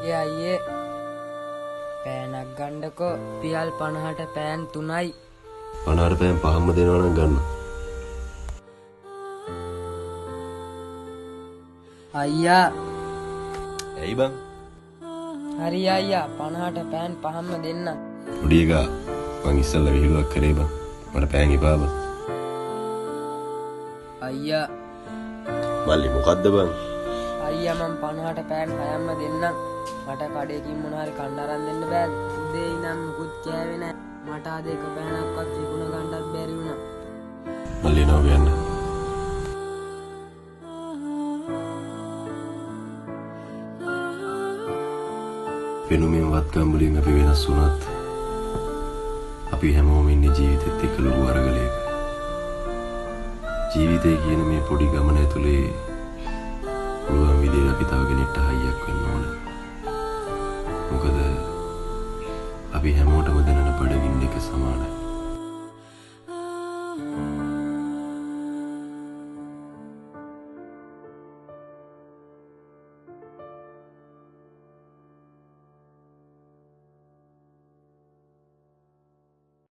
මගේ අයියේ පෑනක් ගන්නකෝ පියල් 50ට පෑන් 3යි 50ට පෑන් 5ම දෙනවා නම් ගන්න අයියා ඇයි බං හරි අයියා 50ට පෑන් 5ම දෙන්න පොඩි එකා මං ඉස්සල්ලා විහිළුවක් කරේ බං මට පෑන් එපා බං අයියා මල්ලි මොකද්ද බං අයියා මම 50ට පෑන් 6ම දෙන්නම් මට කඩේකින් මොන හරි කන්න අරන් දෙන්න බෑද උදේ ඉඳන් මුකුත් කෑවේ නැහැ මට අද එක පෑනක්වත් විකුණ ගන්නත් බැරි වුණා මල්ලි නෝ ගන්න වෙනුමින් වත්කම් වලින් අපි වෙනස් වුණත් අපි හැමෝම ඉන්නේ ජීවිතෙත් එක්ක ලොකු අරගලයක ජීවිතය කියන මේ පොඩි ගමන ඇතුලේ පුළුවන් විදිහට අපි තව කෙනෙක්ට හයියක් වෙන්න ඕන මොකද අපි හැමෝටම දැනෙන බඩගින්න එක සමානයි